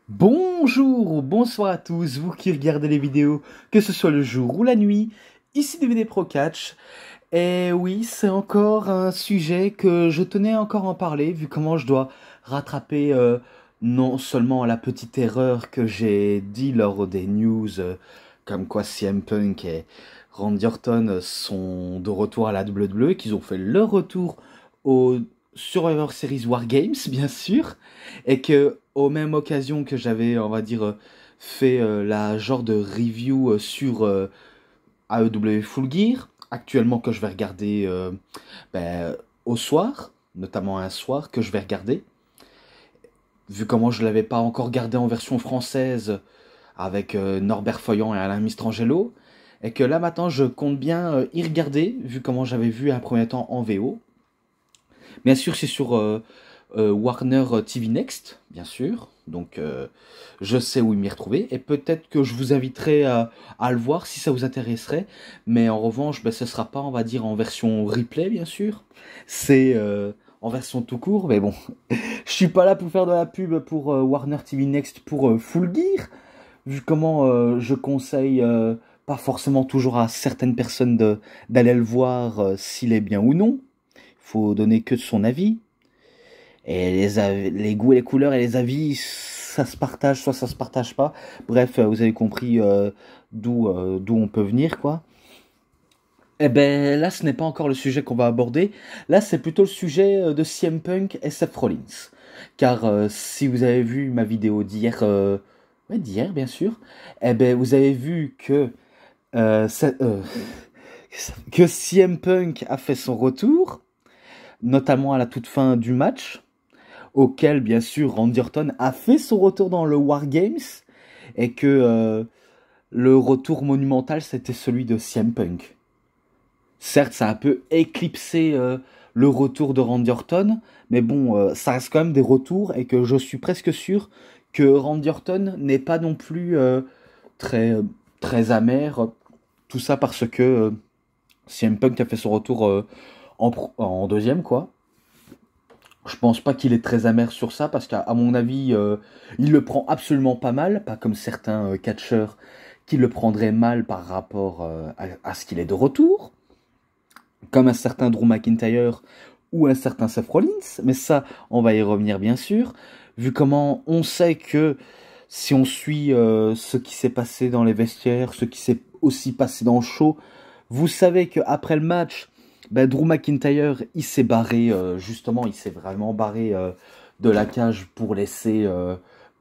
Bonjour ou bonsoir à tous, vous qui regardez les vidéos, que ce soit le jour ou la nuit, ici DVD Pro Catch. Et oui, c'est encore un sujet que je tenais encore à en parler, vu comment je dois rattraper non seulement la petite erreur que j'ai dit lors des news, comme quoi CM Punk et Randy Orton sont de retour à la WWE, qu'ils ont fait leur retour au Survivor Series War Games, bien sûr, et que aux mêmes occasions que j'avais, on va dire, fait la genre de review sur AEW Full Gear, actuellement que je vais regarder ben, au soir, notamment un soir que je vais regarder, vu comment je l'avais pas encore gardé en version française avec Norbert Foyant et Alain Mistrangelo, et que là maintenant je compte bien y regarder, vu comment j'avais vu un premier temps en VO. Bien sûr, c'est sur Warner TV Next, bien sûr. Donc, je sais où m'y retrouver. Et peut-être que je vous inviterai à le voir si ça vous intéresserait. Mais en revanche, ben, ce ne sera pas, on va dire, en version replay, bien sûr. C'est en version tout court. Mais bon, je suis pas là pour faire de la pub pour Warner TV Next pour Full Gear. Vu comment je conseille pas forcément toujours à certaines personnes d'aller le voir s'il est bien ou non. Il faut donner que son avis. Et les goûts et les couleurs et les avis, ça se partage, soit ça se partage pas. Bref, vous avez compris d'où on peut venir, quoi. Eh ben là, ce n'est pas encore le sujet qu'on va aborder. Là, c'est plutôt le sujet de CM Punk et Seth Rollins. Car si vous avez vu ma vidéo d'hier, ouais, d'hier bien sûr, eh ben vous avez vu euh, c'est- euh, que CM Punk a fait son retour, notamment à la toute fin du match, auquel bien sûr Randy Orton a fait son retour dans le War Games, et que le retour monumental c'était celui de CM Punk. Certes, ça a un peu éclipsé le retour de Randy Orton, mais bon, ça reste quand même des retours, et que je suis presque sûr que Randy Orton n'est pas non plus très, très amer, tout ça parce que CM Punk a fait son retour en deuxième, quoi. Je pense pas qu'il est très amer sur ça, parce qu'à mon avis, il le prend absolument pas mal, pas comme certains catcheurs qui le prendraient mal par rapport à ce qu'il est de retour, comme un certain Drew McIntyre ou un certain Seth Rollins, mais ça, on va y revenir bien sûr, vu comment on sait que si on suit ce qui s'est passé dans les vestiaires, ce qui s'est aussi passé dans le show, vous savez qu'après le match, ben, Drew McIntyre, il s'est barré, justement, il s'est vraiment barré de la cage pour laisser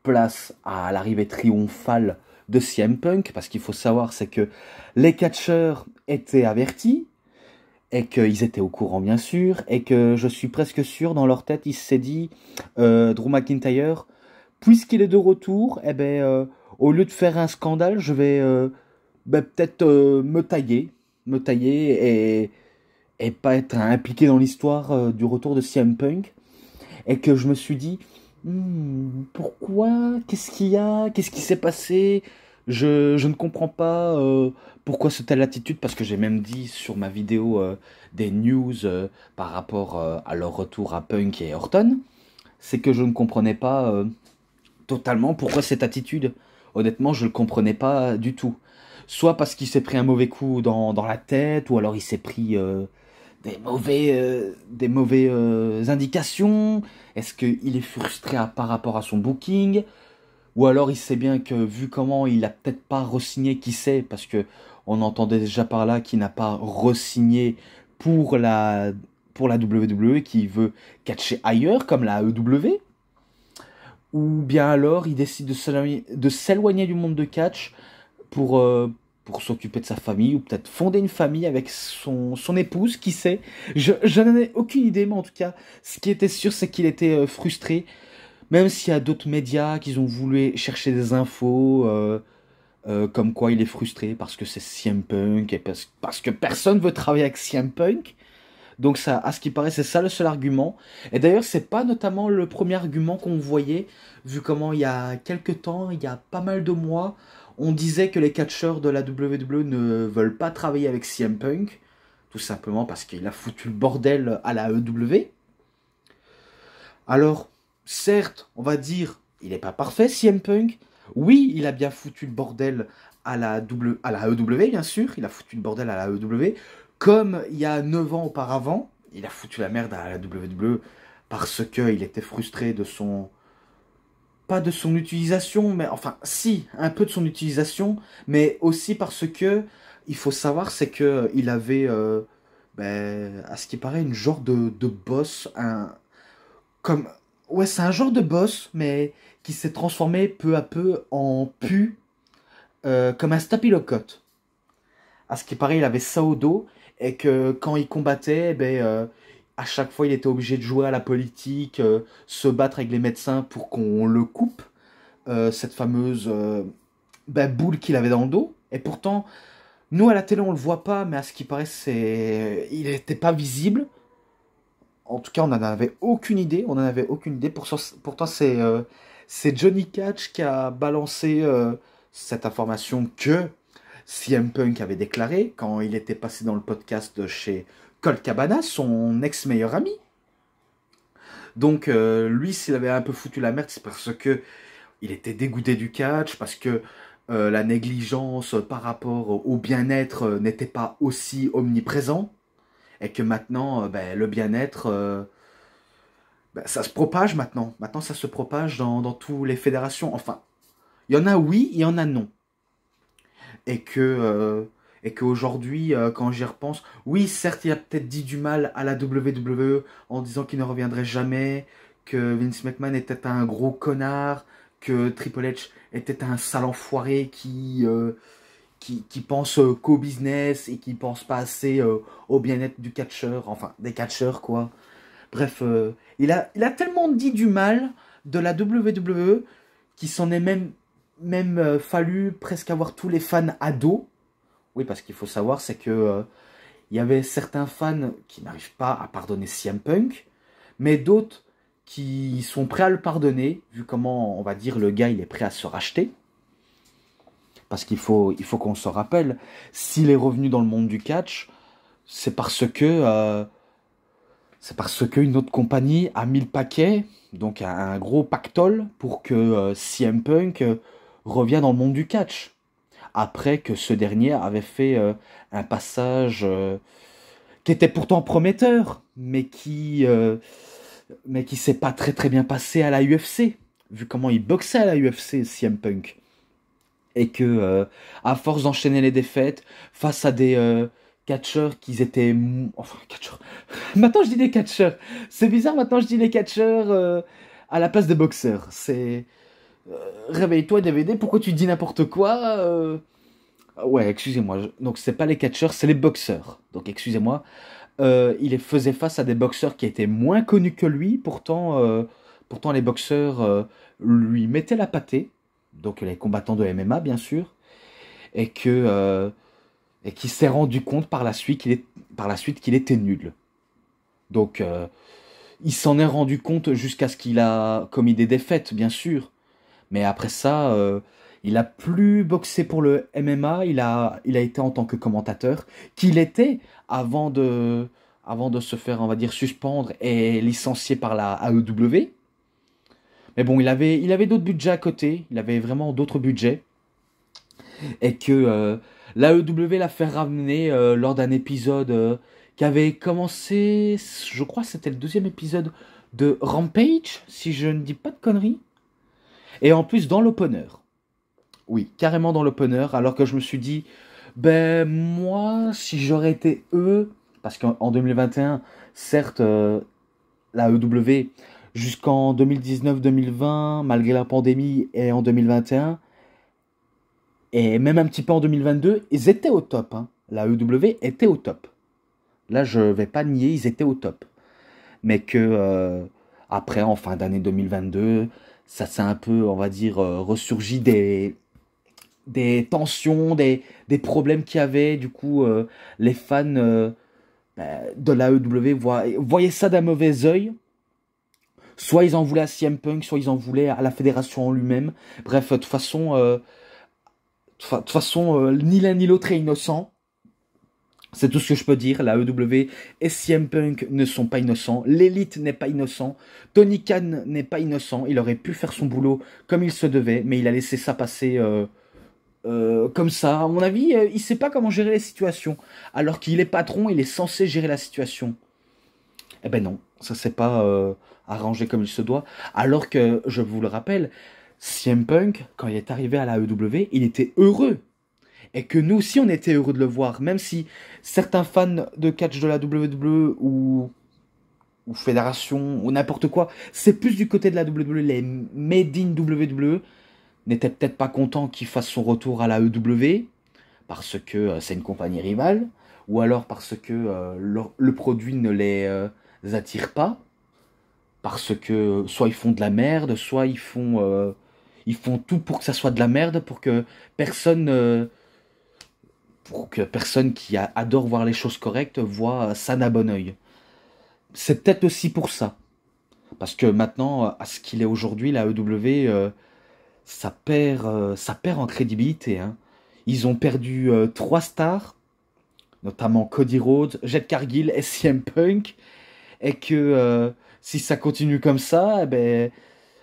place à l'arrivée triomphale de CM Punk, parce qu'il faut savoir, c'est que les catcheurs étaient avertis, et qu'ils étaient au courant, bien sûr, et que je suis presque sûr, dans leur tête, il s'est dit, Drew McIntyre, puisqu'il est de retour, eh ben, au lieu de faire un scandale, je vais ben, peut-être me tailler et pas être impliqué dans l'histoire du retour de CM Punk. Et que je me suis dit, pourquoi? Qu'est-ce qu'il y a? Qu'est-ce qui s'est passé? Je ne comprends pas pourquoi cette telle attitude, parce que j'ai même dit sur ma vidéo des news par rapport à leur retour à Punk et Orton, c'est que je ne comprenais pas totalement pourquoi cette attitude. Honnêtement, je ne le comprenais pas du tout. Soit parce qu'il s'est pris un mauvais coup dans la tête, ou alors il s'est pris des mauvais indications. Est-ce qu'il est frustré par rapport à son booking? Ou alors il sait bien que vu comment il a peut-être pas re-signé, qui sait, parce que on entendait déjà par là qu'il n'a pas re-signé pour la WWE, qui veut catcher ailleurs, comme la AEW. Ou bien alors il décide de s'éloigner du monde de catch pour, euh, pour s'occuper de sa famille, ou peut-être fonder une famille avec son épouse, qui sait. Je n'en ai aucune idée, mais en tout cas, ce qui était sûr, c'est qu'il était frustré, même s'il y a d'autres médias qui ont voulu chercher des infos, comme quoi il est frustré parce que c'est CM Punk, et parce que personne veut travailler avec CM Punk. Donc ça, à ce qui paraît, c'est ça le seul argument. Et d'ailleurs, c'est pas notamment le premier argument qu'on voyait, vu comment il y a quelques temps, il y a pas mal de mois, on disait que les catcheurs de la WWE ne veulent pas travailler avec CM Punk, tout simplement parce qu'il a foutu le bordel à la EW. Alors, certes, on va dire, il n'est pas parfait, CM Punk. Oui, il a bien foutu le bordel à la AEW, bien sûr. Il a foutu le bordel à la AEW. Comme il y a 9 ans auparavant, il a foutu la merde à la WWE parce qu'il était frustré de son... Pas de son utilisation, mais enfin, si, un peu de son utilisation, mais aussi parce que, il faut savoir, c'est que il avait, ben, à ce qui paraît, une genre de boss, comme, ouais, c'est un genre de boss, mais qui s'est transformé peu à peu en pu, comme un staphylocoque. À ce qui paraît, il avait ça au dos, et que quand il combattait, ben, à chaque fois, il était obligé de jouer à la politique, se battre avec les médecins pour qu'on le coupe, cette fameuse ben, boule qu'il avait dans le dos. Et pourtant, nous à la télé, on le voit pas, mais à ce qui paraît, il n'était pas visible. En tout cas, on n'en avait aucune idée. On n'en avait aucune idée. Pourtant, c'est Johnny Catch qui a balancé cette information que CM Punk avait déclaré quand il était passé dans le podcast de chez Colt Cabana, son ex-meilleur ami. Donc, lui, s'il avait un peu foutu la merde, c'est parce que il était dégoûté du catch, parce que la négligence par rapport au bien-être n'était pas aussi omniprésent, et que maintenant, ben, le bien-être, ben, ça se propage maintenant. Maintenant, ça se propage dans toutes les fédérations. Enfin, il y en a oui, il y en a non. Et qu'aujourd'hui, quand j'y repense, oui, certes, il a peut-être dit du mal à la WWE en disant qu'il ne reviendrait jamais, que Vince McMahon était un gros connard, que Triple H était un sale enfoiré qui pense qu'au business et qui pense pas assez au bien-être du catcheur, enfin des catcheurs quoi. Bref, il a tellement dit du mal de la WWE qu'il s'en est même fallu presque avoir tous les fans ados. Oui, parce qu'il faut savoir, c'est que il y avait certains fans qui n'arrivent pas à pardonner CM Punk, mais d'autres qui sont prêts à le pardonner, vu comment, on va dire, le gars, il est prêt à se racheter. Parce il faut qu'on se rappelle, s'il est revenu dans le monde du catch, c'est c'est parce qu'une autre compagnie a mis le paquet, donc un gros pactole, pour que CM Punk revienne dans le monde du catch. Après que ce dernier avait fait un passage qui était pourtant prometteur, mais qui s'est pas très très bien passé à la UFC, vu comment il boxait à la UFC, CM Punk. Et que, à force d'enchaîner les défaites, face à des catcheurs qui étaient... Enfin, catcheurs... Maintenant je dis des catcheurs. C'est bizarre, maintenant je dis les catcheurs à la place des boxeurs. C'est... Réveille-toi DVD, pourquoi tu dis n'importe quoi Ouais, excusez-moi. Donc c'est pas les catcheurs, c'est les boxeurs. Donc excusez-moi. Il faisait face à des boxeurs qui étaient moins connus que lui. Pourtant les boxeurs lui mettaient la pâtée. Donc les combattants de MMA, bien sûr. Et et qui s'est rendu compte par la suite qu'il était nul. Donc il s'en est rendu compte jusqu'à ce qu'il a commis des défaites, bien sûr. Mais après ça, il a plus boxé pour le MMA, il a été en tant que commentateur, qu'il était avant de se faire, on va dire, suspendre et licencié par la AEW. Mais bon, il avait d'autres budgets à côté, il avait vraiment d'autres budgets. Et que l'AEW l'a fait ramener lors d'un épisode qui avait commencé, je crois que c'était le deuxième épisode de Rampage, si je ne dis pas de conneries. Et en plus dans l'opener. Oui, carrément dans l'opener, alors que je me suis dit, ben moi, si j'aurais été eux, parce qu'en 2021, certes, la EW, jusqu'en 2019-2020, malgré la pandémie, et en 2021, et même un petit peu en 2022, ils étaient au top. Hein. La EW était au top. Là, je vais pas nier, ils étaient au top. Mais que après, en fin d'année 2022, ça s'est un peu, on va dire, ressurgi des tensions, des problèmes qu'il y avait. Du coup, les fans de la l'AEW voyaient ça d'un mauvais œil. Soit ils en voulaient à CM Punk, soit ils en voulaient à la fédération en lui-même. Bref, de toute façon, ni l'un ni l'autre est innocent. C'est tout ce que je peux dire. La AEW et CM Punk ne sont pas innocents. L'élite n'est pas innocent. Tony Khan n'est pas innocent. Il aurait pu faire son boulot comme il se devait, mais il a laissé ça passer comme ça. À mon avis, il sait pas comment gérer les situations. Alors qu'il est patron, il est censé gérer la situation. Eh ben non, ça s'est pas arrangé comme il se doit. Alors que, je vous le rappelle, CM Punk, quand il est arrivé à la AEW, il était heureux. Et que nous aussi, on était heureux de le voir. Même si certains fans de catch de la WWE ou Fédération ou n'importe quoi, c'est plus du côté de la WWE, les Made in WWE n'étaient peut-être pas contents qu'il fasse son retour à la EW parce que c'est une compagnie rivale ou alors parce que le produit ne les attire pas parce que soit ils font de la merde, soit ils font tout pour que ça soit de la merde, pour que personne qui adore voir les choses correctes voit ça d'un bon oeil. C'est peut-être aussi pour ça. Parce que maintenant, à ce qu'il est aujourd'hui, la EW, ça perd en crédibilité, hein. Ils ont perdu 3 stars, notamment Cody Rhodes, Jet Cargill et CM Punk. Et que si ça continue comme ça, eh ben,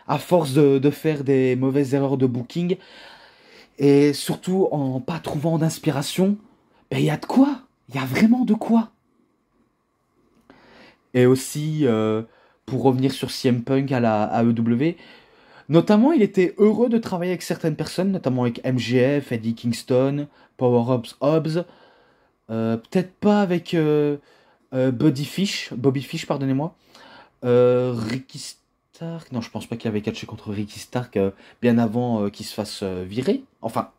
à force de faire des mauvaises erreurs de booking, et surtout en pas trouvant d'inspiration, ben, il y a de quoi. Il y a vraiment de quoi. Et aussi, pour revenir sur CM Punk à la AEW, notamment, il était heureux de travailler avec certaines personnes, notamment avec MJF, Eddie Kingston, Power Hobbs, peut-être pas avec Bobby Fish, pardonnez-moi, Ricky Stark, non, je pense pas qu'il avait catché contre Ricky Stark bien avant qu'il se fasse virer. Enfin,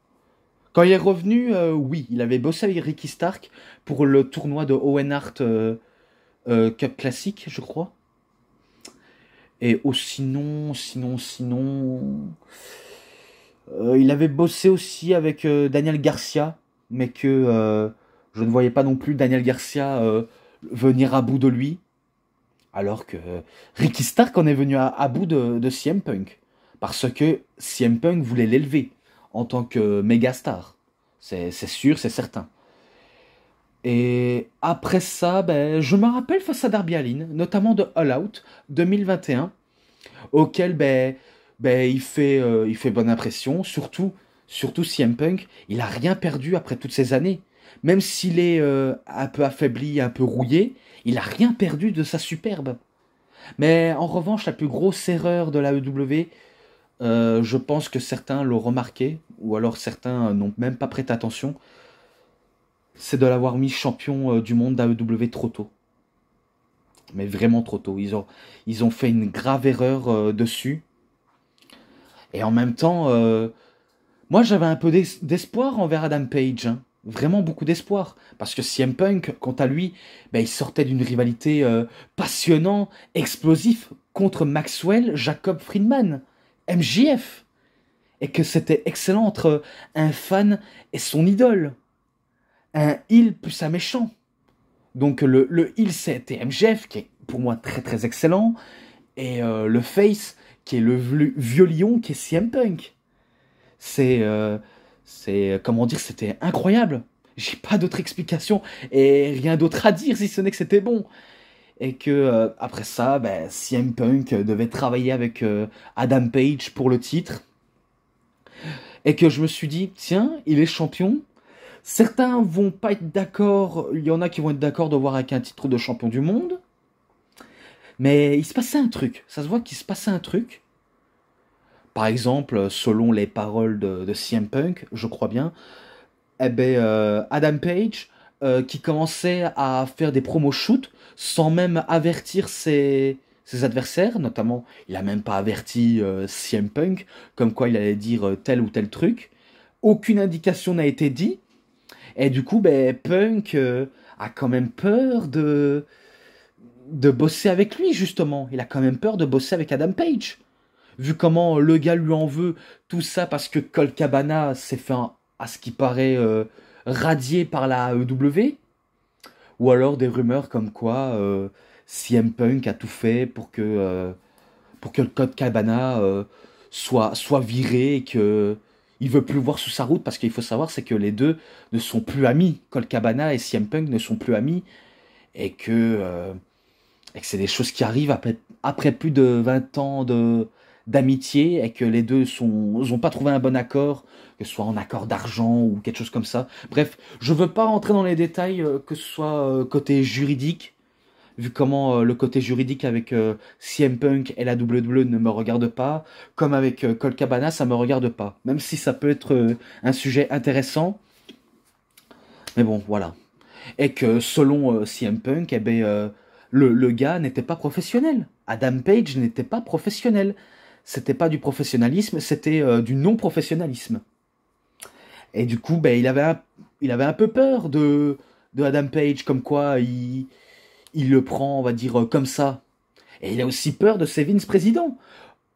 quand il est revenu, oui, il avait bossé avec Ricky Stark pour le tournoi de Owen Hart Cup Classic, je crois. Et oh, sinon, il avait bossé aussi avec Daniel Garcia, mais que je ne voyais pas non plus Daniel Garcia venir à bout de lui, alors que Ricky Stark en est venu à bout de CM Punk, parce que CM Punk voulait l'élever en tant que méga star. C'est sûr, c'est certain. Et après ça, ben, je me rappelle face à Darby Allin, notamment de All Out 2021, auquel il fait bonne impression, surtout CM Punk, il a rien perdu après toutes ces années. Même s'il est un peu affaibli, un peu rouillé, il a rien perdu de sa superbe. Mais en revanche, la plus grosse erreur de la EW, je pense que certains l'ont remarqué, ou alors certains n'ont même pas prêté attention, c'est de l'avoir mis champion du monde d'AEW trop tôt. Mais vraiment trop tôt. Ils ont fait une grave erreur dessus. Et en même temps, moi j'avais un peu d'espoir envers Adam Page, hein. Vraiment beaucoup d'espoir. Parce que CM Punk, quant à lui, ben, il sortait d'une rivalité passionnante, explosif, contre Maxwell Jacob Friedman, MJF. Et que c'était excellent entre un fan et son idole. Un heel plus un méchant. Donc le heel c'était MJF, qui est pour moi très très excellent. Et le face, qui est le vieux lion, qui est CM Punk. C'est, comment dire, c'était incroyable. J'ai pas d'autre explication et rien d'autre à dire si ce n'est que c'était bon. Et que après ça, ben, CM Punk devait travailler avec Adam Page pour le titre. Et que je me suis dit, tiens, il est champion. Certains vont pas être d'accord, il y en a qui vont être d'accord de voir avec un titre de champion du monde. Mais il se passait un truc, ça se voit qu'il se passait un truc. Par exemple, selon les paroles de CM Punk, je crois bien, eh ben, Adam Page, qui commençait à faire des promos shoot sans même avertir ses adversaires, notamment, il a même pas averti CM Punk, comme quoi il allait dire tel ou tel truc. Aucune indication n'a été dite, et du coup, ben, Punk a quand même peur de bosser avec lui, justement. Il a quand même peur de bosser avec Adam Page. Vu comment le gars lui en veut, tout ça parce que Colt Cabana s'est fait, à ce qui paraît, radier par la AEW. Ou alors des rumeurs comme quoi CM Punk a tout fait pour que Colt Cabana soit viré et que Il veut plus le voir sous sa route parce qu'il faut savoir, c'est que les deux ne sont plus amis. Colt Cabana et CM Punk ne sont plus amis et que c'est des choses qui arrivent après plus de 20 ans d'amitié et que les deux ont pas trouvé un bon accord, que ce soit en accord d'argent ou quelque chose comme ça. Bref, je veux pas rentrer dans les détails, que ce soit côté juridique, vu comment le côté juridique avec CM Punk et la WWE ne me regarde pas, comme avec Colt Cabana, ça me regarde pas. Même si ça peut être un sujet intéressant, mais bon, voilà. Et que selon CM Punk, eh ben, le gars n'était pas professionnel. Adam Page n'était pas professionnel. C'était pas du professionnalisme, c'était du non-professionnalisme. Et du coup, ben, il avait un peu peur de Adam Page, comme quoi il le prend, on va dire, comme ça. Et il a aussi peur de ses vice-présidents.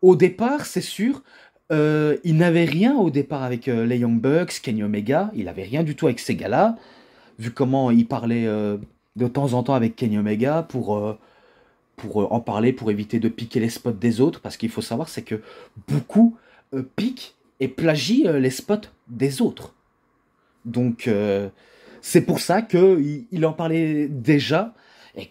Au départ, c'est sûr, il n'avait rien au départ avec les Young Bucks, Kenny Omega, il avait rien du tout avec ces gars-là, vu comment il parlait de temps en temps avec Kenny Omega pour en parler, pour éviter de piquer les spots des autres, parce qu'il faut savoir, c'est que beaucoup piquent et plagient les spots des autres. Donc, c'est pour ça qu'il en parlait déjà, et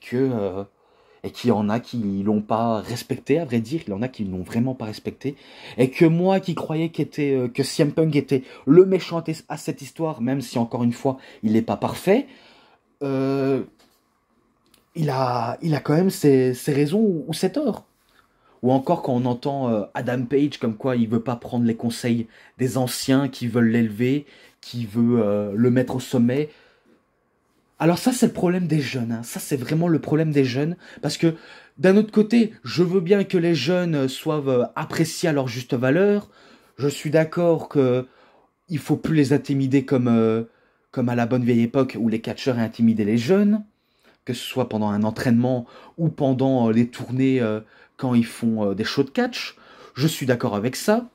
et qu'il y en a qui l'ont pas respecté, à vrai dire, il y en a qui l'ont vraiment pas respecté, et que moi qui croyais que CM Punk était le méchant à cette histoire, même si encore une fois il n'est pas parfait, euh, il a quand même ses raisons ou ses torts. Ou encore quand on entend Adam Page comme quoi il veut pas prendre les conseils des anciens qui veulent l'élever, qui veut le mettre au sommet. Alors ça c'est le problème des jeunes, hein. Ça c'est vraiment le problème des jeunes, parce que d'un autre côté, je veux bien que les jeunes soient appréciés à leur juste valeur. Je suis d'accord que il faut plus les intimider comme à la bonne vieille époque où les catcheurs intimidaient les jeunes, que ce soit pendant un entraînement ou pendant les tournées quand ils font des shows de catch. Je suis d'accord avec ça.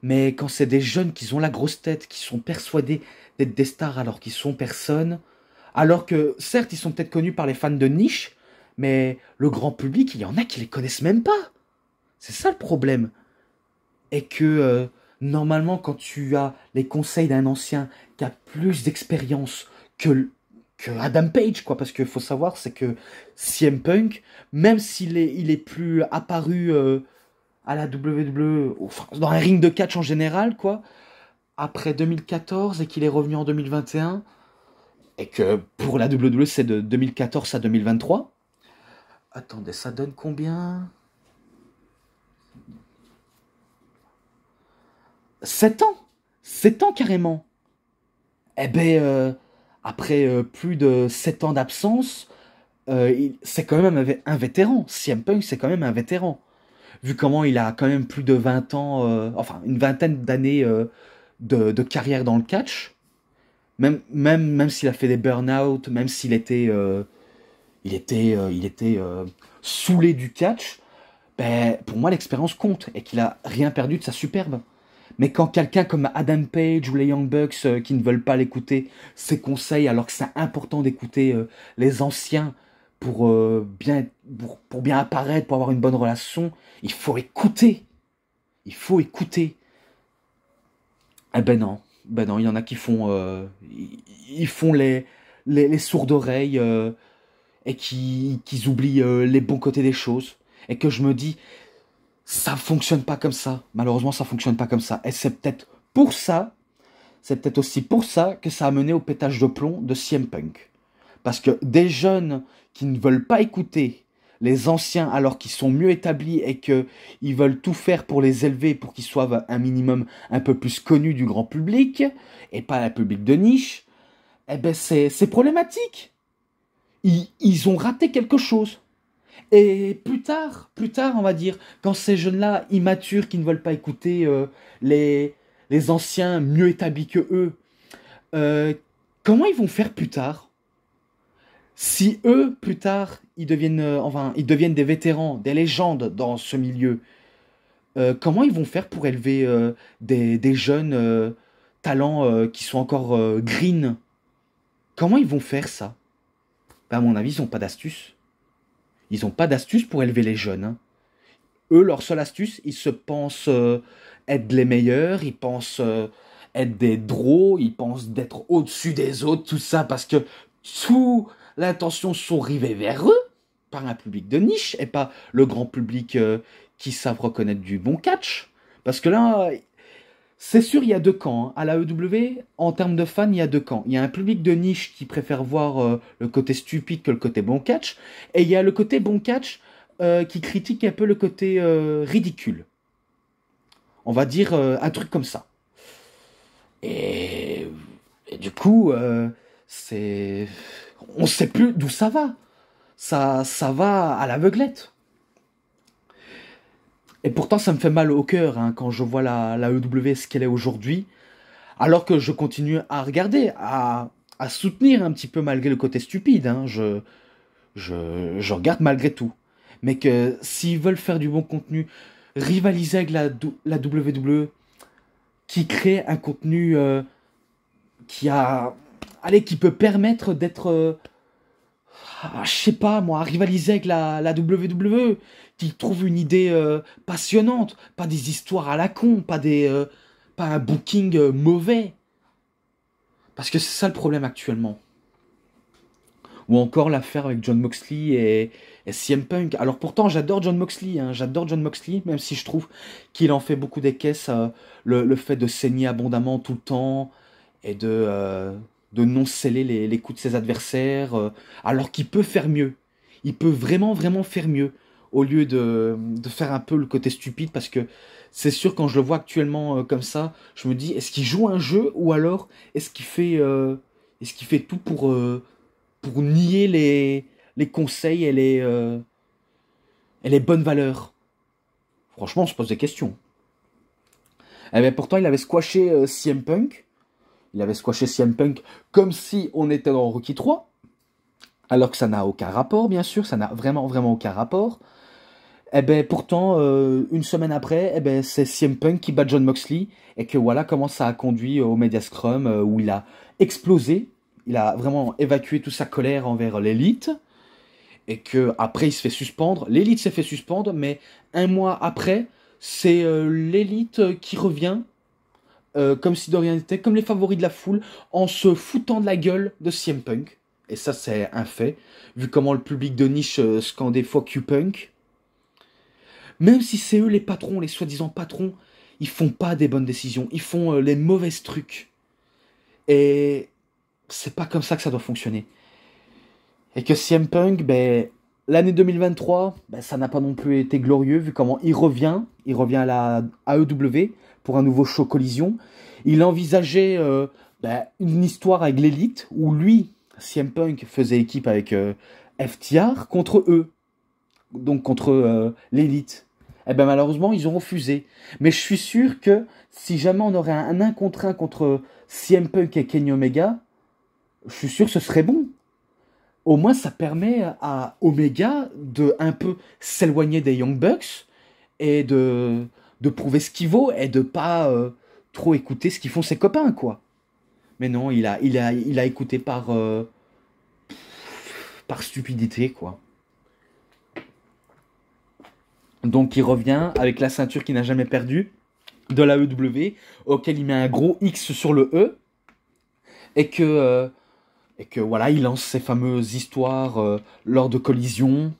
Mais quand c'est des jeunes qui ont la grosse tête, qui sont persuadés d'être des stars alors qu'ils sont personne, alors que certes ils sont peut-être connus par les fans de niche, mais le grand public, il y en a qui les connaissent même pas. C'est ça le problème. Et que normalement quand tu as les conseils d'un ancien qui a plus d'expérience que Adam Page, quoi, parce qu'il faut savoir, c'est que CM Punk, même il est plus apparu à la WWE, enfin, dans un ring de catch en général, quoi, après 2014 et qu'il est revenu en 2021, et que pour la WWE c'est de 2014 à 2023. Attendez, ça donne combien? 7 ans. 7 ans carrément. Eh ben, après plus de 7 ans d'absence, c'est quand même un vétéran. CM Punk, c'est quand même un vétéran. Vu comment il a quand même plus de 20 ans, enfin une vingtaine d'années de carrière dans le catch, même s'il a fait des burn-out, même s'il était, il était saoulé du catch, ben, pour moi l'expérience compte et qu'il a rien perdu de sa superbe. Mais quand quelqu'un comme Adam Page ou les Young Bucks qui ne veulent pas l'écouter, ses conseils, alors que c'est important d'écouter les anciens pour, pour bien apparaître, pour avoir une bonne relation, il faut écouter. Il faut écouter. Eh ben non, il y en a qui font, ils font les sourds d'oreilles et qui oublient les bons côtés des choses. Et que je me dis, ça fonctionne pas comme ça. Malheureusement, ça fonctionne pas comme ça. Et c'est peut-être aussi pour ça que ça a mené au pétage de plomb de CM Punk. Parce que des jeunes qui ne veulent pas écouter les anciens alors qu'ils sont mieux établis et qu'ils veulent tout faire pour les élever, pour qu'ils soient un minimum un peu plus connus du grand public, et pas un public de niche, eh ben c'est problématique. Ils ont raté quelque chose. Et plus tard, on va dire, quand ces jeunes-là, immatures, qui ne veulent pas écouter les anciens mieux établis que eux, euh, comment ils vont faire plus tard? Si eux, plus tard, ils deviennent des vétérans, des légendes dans ce milieu, comment ils vont faire pour élever des jeunes talents qui sont encore green? Comment ils vont faire ça? Ben, à mon avis, ils n'ont pas d'astuce. Ils n'ont pas d'astuce pour élever les jeunes, hein. Eux, leur seule astuce, ils se pensent être les meilleurs, ils pensent être des drôles, ils pensent d'être au-dessus des autres, tout ça, parce que tout l'intention sont rivées vers eux, par un public de niche, et pas le grand public qui savent reconnaître du bon catch. Parce que là, c'est sûr, il y a deux camps, hein. À la EW, en termes de fans, il y a deux camps. Il y a un public de niche qui préfère voir le côté stupide que le côté bon catch. Et il y a le côté bon catch qui critique un peu le côté ridicule. On va dire un truc comme ça. Et, et du coup, c'est... On sait plus d'où ça va. Ça va à l'aveuglette. Et pourtant, ça me fait mal au cœur hein, quand je vois la EW ce qu'elle est aujourd'hui. Alors que je continue à regarder, à soutenir un petit peu malgré le côté stupide. Hein, je regarde malgré tout. Mais que s'ils veulent faire du bon contenu, rivaliser avec la WWE, qui crée un contenu qui a... Allez, qui peut permettre d'être... je sais pas moi, rivaliser avec la WWE, qui trouve une idée passionnante, pas des histoires à la con, pas un booking mauvais. Parce que c'est ça le problème actuellement. Ou encore l'affaire avec John Moxley et CM Punk. Alors pourtant, j'adore John Moxley, hein, j'adore John Moxley, même si je trouve qu'il en fait beaucoup des caisses, le fait de saigner abondamment tout le temps, et de non sceller les coups de ses adversaires, alors qu'il peut faire mieux. Il peut vraiment, vraiment faire mieux, au lieu de faire un peu le côté stupide, parce que c'est sûr, quand je le vois actuellement comme ça, je me dis, est-ce qu'il joue un jeu, ou alors est-ce qu'il fait tout pour nier les conseils et les bonnes valeurs? Franchement, on se pose des questions. Eh bien, pourtant, il avait squashé CM Punk. Il avait squashé CM Punk comme si on était dans Rocky 3. Alors que ça n'a aucun rapport, bien sûr. Ça n'a vraiment, vraiment aucun rapport. Eh bien, pourtant, une semaine après, eh ben, c'est CM Punk qui bat John Moxley. Et que voilà comment ça a conduit au Media Scrum, où il a explosé. Il a vraiment évacué toute sa colère envers l'élite. Et que après il se fait suspendre. L'élite s'est fait suspendre, mais un mois après, c'est l'élite qui revient, comme si de rien n'était, comme les favoris de la foule, en se foutant de la gueule de CM Punk. Et ça, c'est un fait, vu comment le public de niche scandait Fuck you Punk. Même si c'est eux les patrons, les soi-disant patrons, ils font pas des bonnes décisions, ils font les mauvais trucs. Et c'est pas comme ça que ça doit fonctionner. Et que CM Punk, ben, l'année 2023, ben, ça n'a pas non plus été glorieux, vu comment il revient à la AEW pour un nouveau show Collision. Il envisageait ben, une histoire avec l'élite, où lui, CM Punk, faisait équipe avec FTR contre eux, donc contre l'élite. Et ben malheureusement, ils ont refusé. Mais je suis sûr que si jamais on aurait un 1 contre 1 contre CM Punk et Kenny Omega, je suis sûr que ce serait bon. Au moins, ça permet à Omega de un peu s'éloigner des Young Bucks et de prouver ce qu'il vaut et de pas trop écouter ce qu'ils font ses copains, quoi. Mais non, il a écouté par stupidité, quoi. Donc il revient avec la ceinture qu'il n'a jamais perdue de la EW, auquel il met un gros X sur le E, et que voilà, il lance ses fameuses histoires lors de collisions,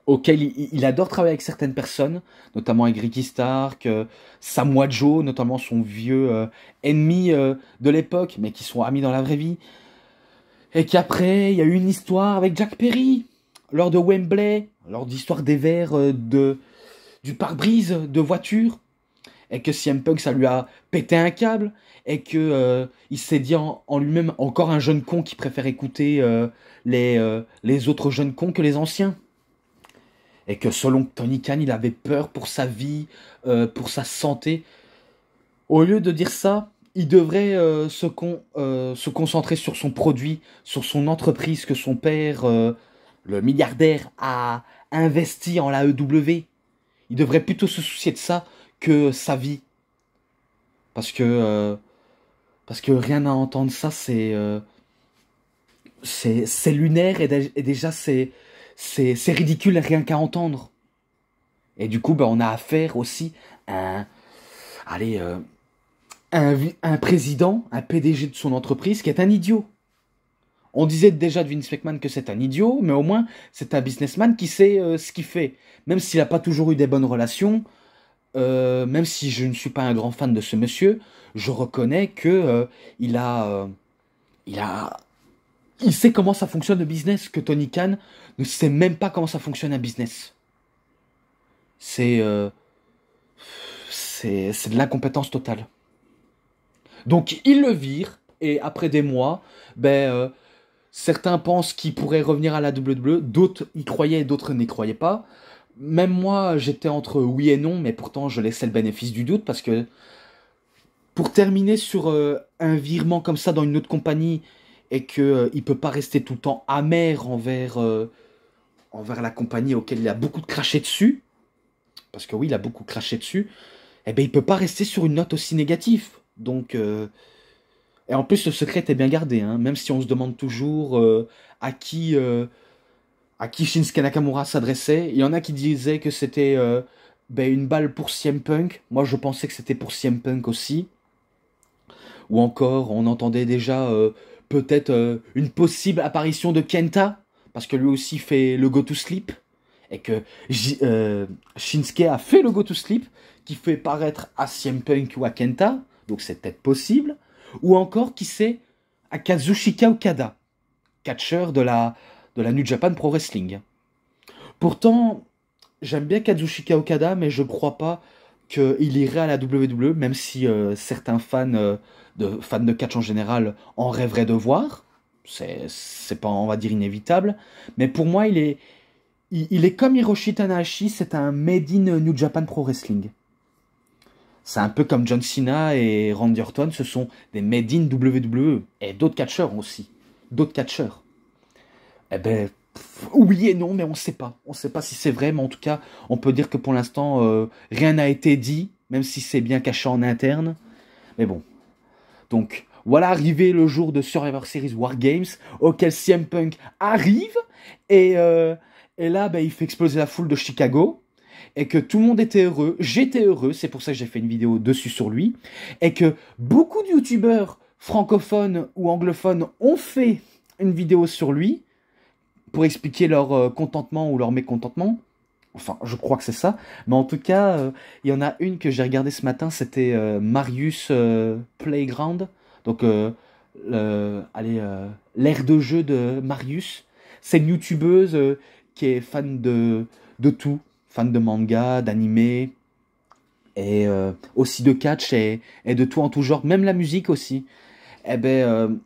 auxquelles il adore travailler avec certaines personnes, notamment avec Ricky Stark, Samoa Joe, notamment son vieux ennemi de l'époque, mais qui sont amis dans la vraie vie. Et qu'après, il y a eu une histoire avec Jack Perry, lors de Wembley, lors d'histoire des verres du pare-brise de voiture, et que CM Punk, ça lui a pété un câble, et que il s'est dit en lui-même, encore un jeune con qui préfère écouter les autres jeunes cons que les anciens. Et que selon Tony Khan, il avait peur pour sa vie, pour sa santé. Au lieu de dire ça, il devrait se concentrer sur son produit, sur son entreprise que son père, le milliardaire, a investi en la EW. Il devrait plutôt se soucier de ça que sa vie. Parce que rien à entendre ça, c'est lunaire et déjà c'est ridicule rien qu'à entendre. Et du coup, ben, on a affaire aussi à allez, un président, un PDG de son entreprise qui est un idiot. On disait déjà de Vince McMahon que c'est un idiot, mais au moins c'est un businessman qui sait ce qu'il fait. Même s'il n'a pas toujours eu des bonnes relations, même si je ne suis pas un grand fan de ce monsieur, je reconnais que il a, il sait comment ça fonctionne le business, que Tony Khan ne sait même pas comment ça fonctionne un business. C'est c'est de l'incompétence totale. Donc il le vire, et après des mois, certains pensent qu'il pourrait revenir à la WWE, d'autres y croyaient et d'autres n'y croyaient pas. Même moi, j'étais entre oui et non, mais pourtant je laissais le bénéfice du doute parce que pour terminer sur un virement comme ça dans une autre compagnie et que il peut pas rester tout le temps amer envers la compagnie auquel il a beaucoup craché dessus, parce que oui, il a beaucoup craché dessus, eh ben il peut pas rester sur une note aussi négative. Donc et en plus le secret est bien gardé, hein, même si on se demande toujours à qui Shinsuke Nakamura s'adressait. Il y en a qui disaient que c'était une balle pour CM Punk. Moi, je pensais que c'était pour CM Punk aussi. Ou encore, on entendait déjà peut-être une possible apparition de Kenta, parce que lui aussi fait le Go to Sleep. Et que Shinsuke a fait le Go to Sleep, qui fait paraître à CM Punk ou à Kenta. Donc c'est peut-être possible. Ou encore, qui sait, à Kazuchika Okada, catcheur de la New Japan Pro Wrestling. Pourtant, j'aime bien Kazuchika Okada, mais je crois pas qu'il irait à la WWE, même si certains fans de catch en général en rêveraient de voir. C'est pas, on va dire, inévitable. Mais pour moi, il est comme Hiroshi Tanahashi, c'est un made in New Japan Pro Wrestling. C'est un peu comme John Cena et Randy Orton, ce sont des made in WWE. Et d'autres catcheurs aussi. D'autres catcheurs. Eh ben, oui et non, mais on ne sait pas. On ne sait pas si c'est vrai, mais en tout cas, on peut dire que pour l'instant, rien n'a été dit, même si c'est bien caché en interne. Mais bon. Donc, voilà arrivé le jour de Survivor Series War Games, auquel CM Punk arrive, et là, il fait exploser la foule de Chicago, et que tout le monde était heureux, j'étais heureux, c'est pour ça que j'ai fait une vidéo dessus sur lui, et que beaucoup de youtubeurs francophones ou anglophones ont fait une vidéo sur lui, pour expliquer leur contentement ou leur mécontentement. Enfin, je crois que c'est ça. Mais en tout cas, il y en a une que j'ai regardée ce matin, c'était Marius Playground. Donc, l'aire de jeu de Marius. C'est une youtubeuse qui est fan de tout. Fan de manga, d'anime, et aussi de catch, et de tout en tout genre. Même la musique aussi. Eh ben,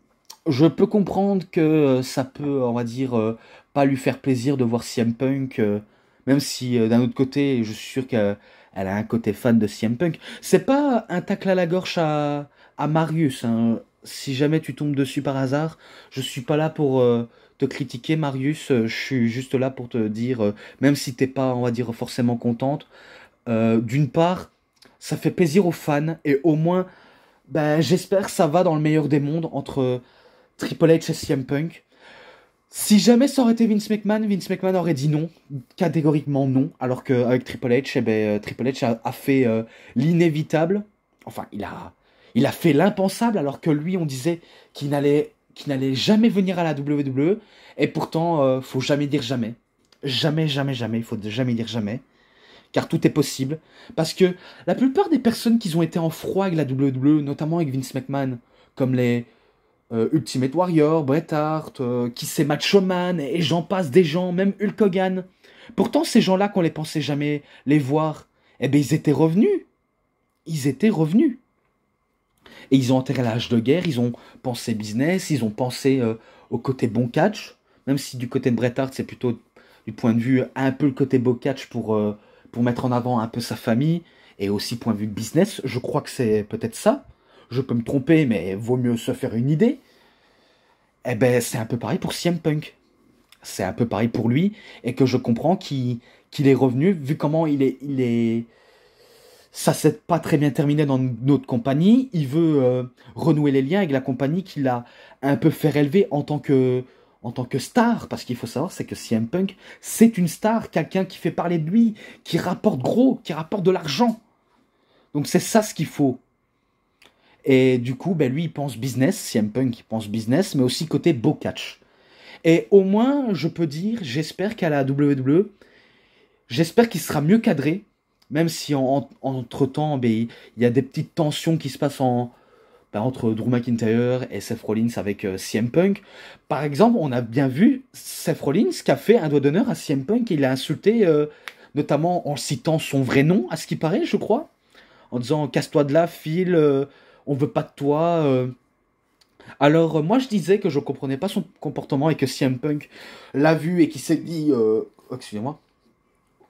je peux comprendre que ça peut, on va dire, pas lui faire plaisir de voir CM Punk, même si d'un autre côté, je suis sûr qu'elle a un côté fan de CM Punk. C'est pas un tacle à la gorge à Marius, hein. Si jamais tu tombes dessus par hasard, je suis pas là pour te critiquer, Marius. Je suis juste là pour te dire, même si t'es pas, on va dire, forcément contente, d'une part, ça fait plaisir aux fans, et au moins, j'espère que ça va dans le meilleur des mondes entre Triple H et CM Punk. Si jamais ça aurait été Vince McMahon aurait dit non, catégoriquement non, alors qu'avec Triple H, Triple H a fait l'inévitable. Enfin, il a fait l'impensable, alors que lui, on disait qu'il n'allait jamais venir à la WWE, et pourtant, faut jamais dire jamais. Jamais, jamais, jamais, il faut jamais dire jamais. Car tout est possible. Parce que la plupart des personnes qui ont été en froid avec la WWE, notamment avec Vince McMahon, comme les Ultimate Warrior, Bret Hart, qui c'est Macho Man, et j'en passe des gens, même Hulk Hogan. Pourtant, ces gens-là, qu'on les pensait jamais les voir, eh ben ils étaient revenus. Ils étaient revenus. Et ils ont enterré l'âge de guerre, ils ont pensé business, ils ont pensé au côté bon catch, même si du côté de Bret Hart, c'est plutôt du point de vue un peu le côté beau catch pour mettre en avant un peu sa famille, et aussi point de vue business, je crois que c'est peut-être ça. Je peux me tromper, mais vaut mieux se faire une idée. Eh ben, c'est un peu pareil pour CM Punk. C'est un peu pareil pour lui, et que je comprends qu'il est revenu, vu comment il est... Ça s'est pas très bien terminé dans notre compagnie. Il veut renouer les liens avec la compagnie qu'il a un peu fait relever en tant que star. Parce qu'il faut savoir, c'est que CM Punk, c'est une star, quelqu'un qui fait parler de lui, qui rapporte gros, qui rapporte de l'argent. Donc c'est ça ce qu'il faut. Et du coup, ben, lui, il pense business, CM Punk, il pense business, mais aussi côté beau catch. Et au moins, je peux dire, j'espère qu'à la WWE, j'espère qu'il sera mieux cadré, même si entre-temps, ben, il y a des petites tensions qui se passent entre Drew McIntyre et Seth Rollins avec CM Punk. Par exemple, on a bien vu Seth Rollins qui a fait un doigt d'honneur à CM Punk et il a insulté, notamment en citant son vrai nom, à ce qui paraît, je crois, en disant casse-toi de là, Phil, on veut pas de toi. Alors, moi, je disais que je comprenais pas son comportement et que CM Punk l'a vu et qu'il s'est dit, oh, excusez-moi,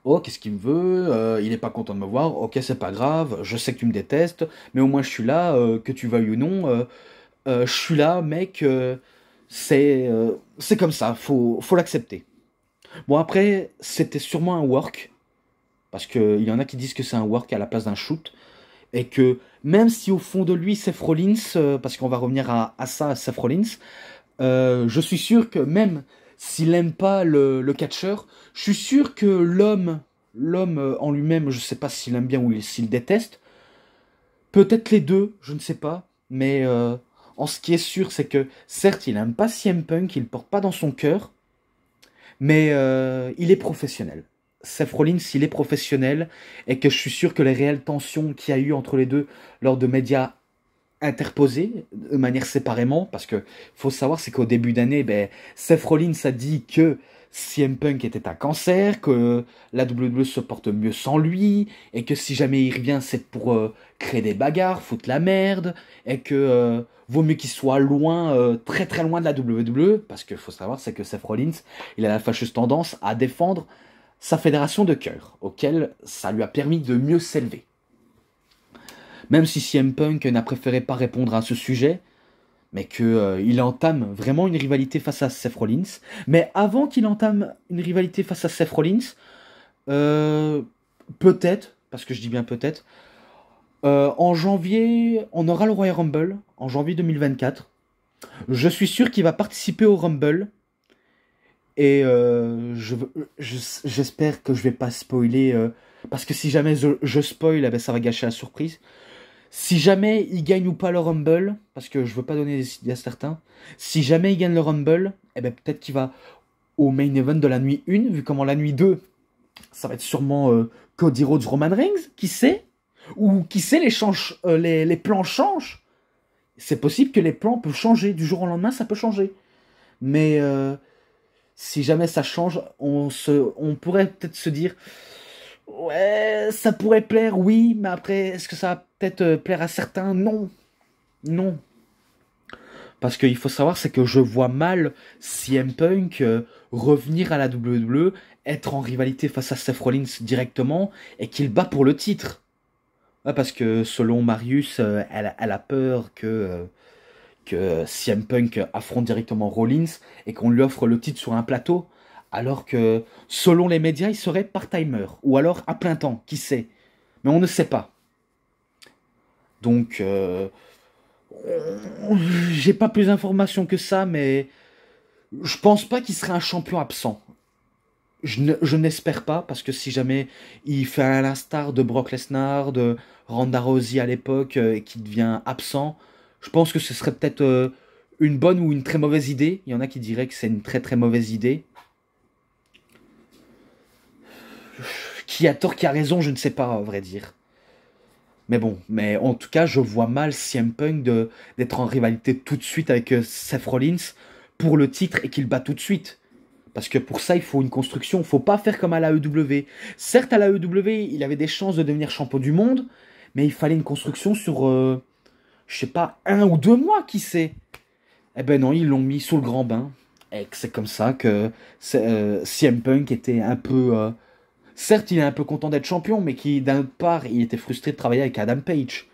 oh, qu'est-ce qu'il me veut? Il est pas content de me voir. Ok, c'est pas grave. Je sais que tu me détestes, mais au moins je suis là, que tu veuilles ou non. Je suis là, mec. C'est comme ça. Faut l'accepter. Bon, après, c'était sûrement un work. Parce qu'il y en a qui disent que c'est un work à la place d'un shoot. Et que même si au fond de lui, Seth Rollins, parce qu'on va revenir à ça, à Seth Rollins, je suis sûr que même s'il n'aime pas le catcheur, je suis sûr que l'homme en lui-même, je ne sais pas s'il aime bien ou s'il déteste, peut-être les deux, je ne sais pas, mais en ce qui est sûr, c'est que certes, il n'aime pas CM Punk, il ne le porte pas dans son cœur, mais il est professionnel. Seth Rollins, il est professionnel, et que je suis sûr que les réelles tensions qu'il y a eu entre les deux lors de médias interposés de manière séparément, parce que faut savoir, c'est qu'au début d'année, ben, Seth Rollins a dit que CM Punk était un cancer, que la WWE se porte mieux sans lui, et que si jamais il revient, c'est pour créer des bagarres, foutre la merde, et que vaut mieux qu'il soit loin, très très loin de la WWE, parce qu'il faut savoir, c'est que Seth Rollins, il a la fâcheuse tendance à défendre sa fédération de cœur, auquel ça lui a permis de mieux s'élever. Même si CM Punk n'a préféré pas répondre à ce sujet, mais qu'il entame vraiment une rivalité face à Seth Rollins. Mais avant qu'il entame une rivalité face à Seth Rollins, euh, peut-être, parce que je dis bien peut-être, en janvier, on aura le Royal Rumble, en janvier 2024. Je suis sûr qu'il va participer au Rumble. Et j'espère que je vais pas spoiler, parce que si jamais je spoil, eh ben, ça va gâcher la surprise. Si jamais il gagne ou pas le Rumble, parce que je veux pas donner des idées à certains, si jamais il gagne le Rumble, eh ben peut-être qu'il va au main event de la nuit 1, vu comment la nuit 2, ça va être sûrement Cody Rhodes, Roman Reigns, qui sait? Ou qui sait, les plans changent. C'est possible que les plans peuvent changer, du jour au lendemain ça peut changer. Mais si jamais ça change, on pourrait peut-être se dire, ouais, ça pourrait plaire, oui, mais après, est-ce que ça va peut-être plaire à certains? Non, non. Parce qu'il faut savoir, c'est que je vois mal CM Punk revenir à la WWE, être en rivalité face à Seth Rollins directement, et qu'il bat pour le titre. Ouais, parce que selon Marius, elle a peur que CM Punk affronte directement Rollins et qu'on lui offre le titre sur un plateau, alors que selon les médias, il serait part-timer, ou alors à plein temps, qui sait. Mais on ne sait pas. Donc, j'ai pas plus d'informations que ça, mais je pense pas qu'il serait un champion absent. Je n'espère pas, parce que si jamais il fait à l'instar de Brock Lesnar, de Ronda Rousey à l'époque, et qu'il devient absent, je pense que ce serait peut-être une bonne ou une très mauvaise idée. Il y en a qui diraient que c'est une très très mauvaise idée. Qui a tort, qui a raison, je ne sais pas, à vrai dire. Mais bon, mais en tout cas, je vois mal CM Punk d'être en rivalité tout de suite avec Seth Rollins pour le titre et qu'il bat tout de suite. Parce que pour ça, il faut une construction. Il ne faut pas faire comme à la EW. Certes, à la EW, il avait des chances de devenir champion du monde, mais il fallait une construction sur, je sais pas, 1 ou 2 mois, qui sait. Eh ben non, ils l'ont mis sous le grand bain. Et que c'est comme ça que CM Punk était un peu... certes, il est un peu content d'être champion, mais qui, d'un autre part, il était frustré de travailler avec Adam Page.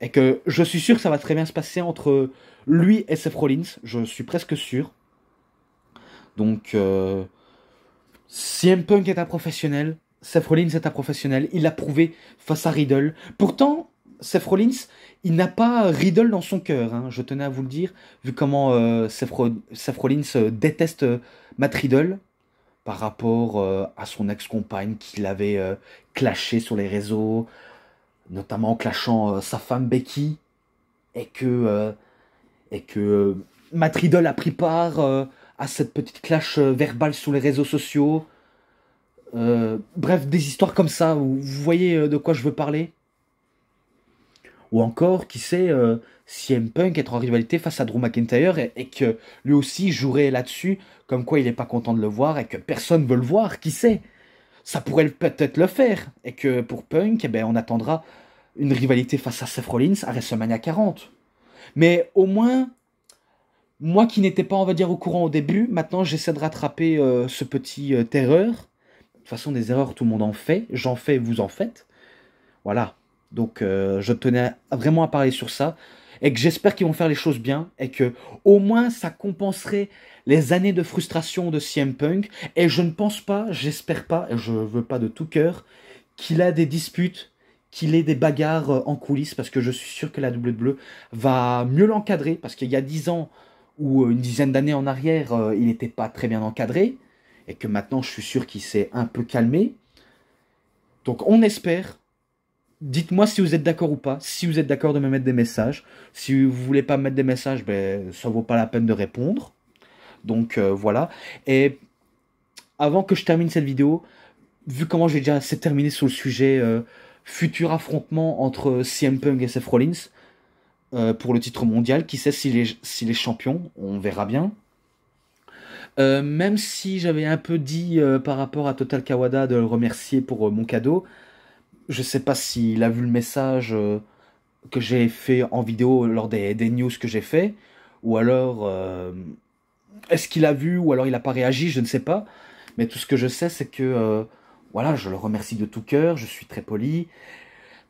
Et que je suis sûr que ça va très bien se passer entre lui et Seth Rollins. Je suis presque sûr. Donc, CM Punk est un professionnel, Seth Rollins est un professionnel, il l'a prouvé face à Riddle. Pourtant, Seth Rollins, il n'a pas Riddle dans son cœur, hein, je tenais à vous le dire, vu comment Seth Rollins déteste Matt Riddle par rapport à son ex-compagne qui l'avait clashé sur les réseaux. notamment en clashant sa femme Becky, et que Matt Riddle a pris part à cette petite clash verbale sur les réseaux sociaux. Bref, des histoires comme ça, vous voyez de quoi je veux parler. Ou encore, qui sait, CM Punk être en rivalité face à Drew McIntyre et que lui aussi jouerait là-dessus, comme quoi il n'est pas content de le voir et que personne veut le voir, qui sait. Ça pourrait peut-être le faire. Et que pour Punk, eh ben, on attendra une rivalité face à Seth Rollins à WrestleMania 40. Mais au moins, moi qui n'étais pas, on va dire, au courant au début, maintenant j'essaie de rattraper ce petit erreur. De toute façon, des erreurs, tout le monde en fait. J'en fais, vous en faites. Voilà. Donc je tenais vraiment à parler sur ça. Et que j'espère qu'ils vont faire les choses bien. Et que au moins ça compenserait les années de frustration de CM Punk. Et je ne pense pas, j'espère pas, et je veux pas de tout cœur, qu'il a des disputes, qu'il ait des bagarres en coulisses. Parce que je suis sûr que la WWE va mieux l'encadrer. Parce qu'il y a 10 ans ou une dizaine d'années en arrière, il n'était pas très bien encadré. Et que maintenant je suis sûr qu'il s'est un peu calmé. Donc on espère. Dites-moi si vous êtes d'accord ou pas, si vous êtes d'accord de me mettre des messages. Si vous voulez pas me mettre des messages, ben, ça vaut pas la peine de répondre. Donc voilà. Et avant que je termine cette vidéo, vu comment j'ai déjà assez terminé sur le sujet futur affrontement entre CM Punk et Seth Rollins pour le titre mondial, qui sait s'il est champion, on verra bien. Même si j'avais un peu dit par rapport à Total Kawada de le remercier pour mon cadeau, je sais pas s'il a vu le message que j'ai fait en vidéo lors des news que j'ai fait, ou alors est-ce qu'il a vu, ou alors il n'a pas réagi, je ne sais pas. Mais tout ce que je sais, c'est que voilà, je le remercie de tout cœur, je suis très poli.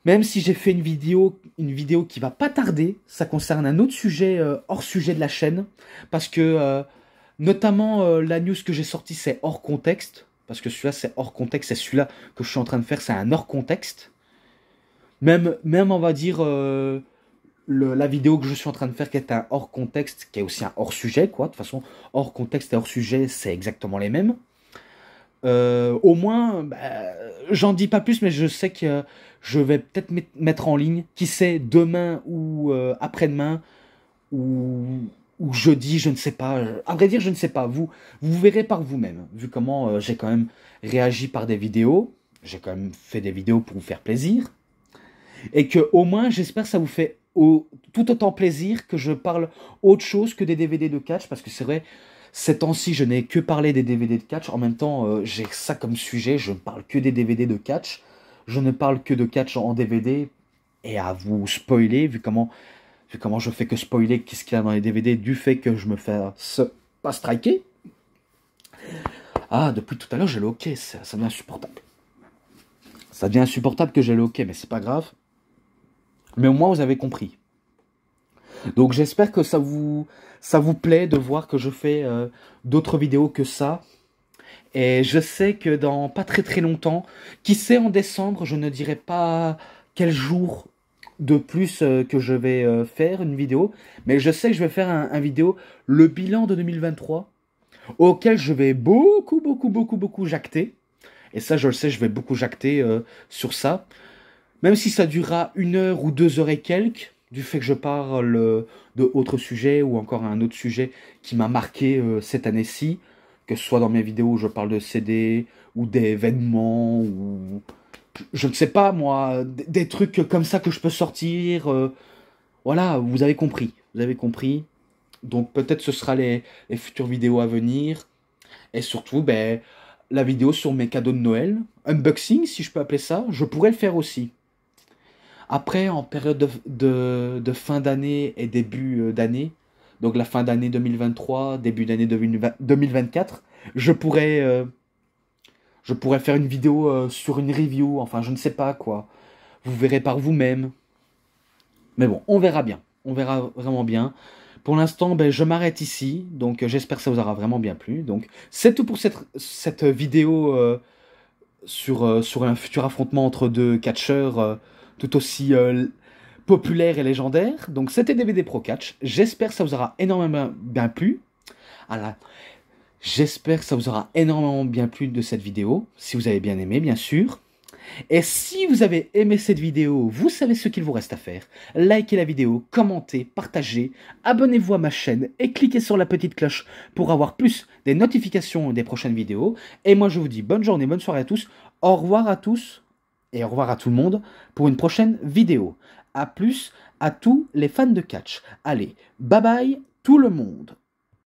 Même si j'ai fait une vidéo qui va pas tarder, ça concerne un autre sujet hors sujet de la chaîne, parce que notamment la news que j'ai sortie, c'est hors contexte. Parce que celui-là, c'est hors contexte. C'est celui-là que je suis en train de faire, c'est un hors contexte. Même on va dire, la vidéo que je suis en train de faire, qui est un hors contexte, qui est aussi un hors sujet, quoi. De toute façon, hors contexte et hors sujet, c'est exactement les mêmes. Au moins, bah, j'en dis pas plus, mais je sais que je vais peut-être mettre en ligne, qui sait, demain ou après-demain, ou jeudi, je ne sais pas. À vrai dire, je ne sais pas. Vous verrez par vous-même. Vu comment j'ai quand même réagi par des vidéos. J'ai quand même fait des vidéos pour vous faire plaisir. Et que au moins, j'espère que ça vous fait tout autant plaisir que je parle autre chose que des DVD de catch. Parce que c'est vrai, ces temps-ci, je n'ai que parlé des DVD de catch. En même temps, j'ai ça comme sujet. Je ne parle que des DVD de catch. Je ne parle que de catch en DVD. Et à vous spoiler, vu comment je fais que spoiler qu'est-ce qu'il y a dans les DVD du fait que je me fais pas striker. Ah, depuis tout à l'heure, j'ai le hockey. Ça devient insupportable. Ça devient insupportable que j'ai le hockey, mais c'est pas grave. Mais au moins, vous avez compris. Donc, j'espère que ça vous plaît de voir que je fais d'autres vidéos que ça. Et je sais que dans pas très très longtemps, qui sait en décembre, je ne dirai pas quel jour de plus que je vais faire une vidéo, mais je sais que je vais faire un vidéo, le bilan de 2023, auquel je vais beaucoup jacter. Et ça, je le sais, je vais beaucoup jacter sur ça. Même si ça durera 1 heure ou 2 heures et quelques, du fait que je parle de autres sujets ou encore un autre sujet qui m'a marqué cette année-ci, que ce soit dans mes vidéos où je parle de CD ou d'événements ou je ne sais pas moi, des trucs comme ça que je peux sortir. Voilà, vous avez compris. Vous avez compris. Donc peut-être ce sera les futures vidéos à venir. Et surtout, ben, la vidéo sur mes cadeaux de Noël. Unboxing, si je peux appeler ça. Je pourrais le faire aussi. Après, en période de fin d'année et début d'année, donc la fin d'année 2023, début d'année 2024, je pourrais faire une vidéo sur une review, enfin je ne sais pas quoi. Vous verrez par vous-même. Mais bon, on verra bien. On verra vraiment bien. Pour l'instant, ben, je m'arrête ici. Donc j'espère que ça vous aura vraiment bien plu. Donc c'est tout pour cette vidéo sur un futur affrontement entre deux catcheurs tout aussi populaires et légendaires. Donc c'était DVD Pro Catch. J'espère que ça vous aura énormément bien plu. Voilà. J'espère que ça vous aura énormément bien plu de cette vidéo. Si vous avez bien aimé, bien sûr. Et si vous avez aimé cette vidéo, vous savez ce qu'il vous reste à faire. Likez la vidéo, commentez, partagez, abonnez-vous à ma chaîne et cliquez sur la petite cloche pour avoir plus des notifications des prochaines vidéos. Et moi je vous dis bonne journée, bonne soirée à tous, au revoir à tous et au revoir à tout le monde pour une prochaine vidéo. A plus à tous les fans de catch. Allez, bye bye tout le monde.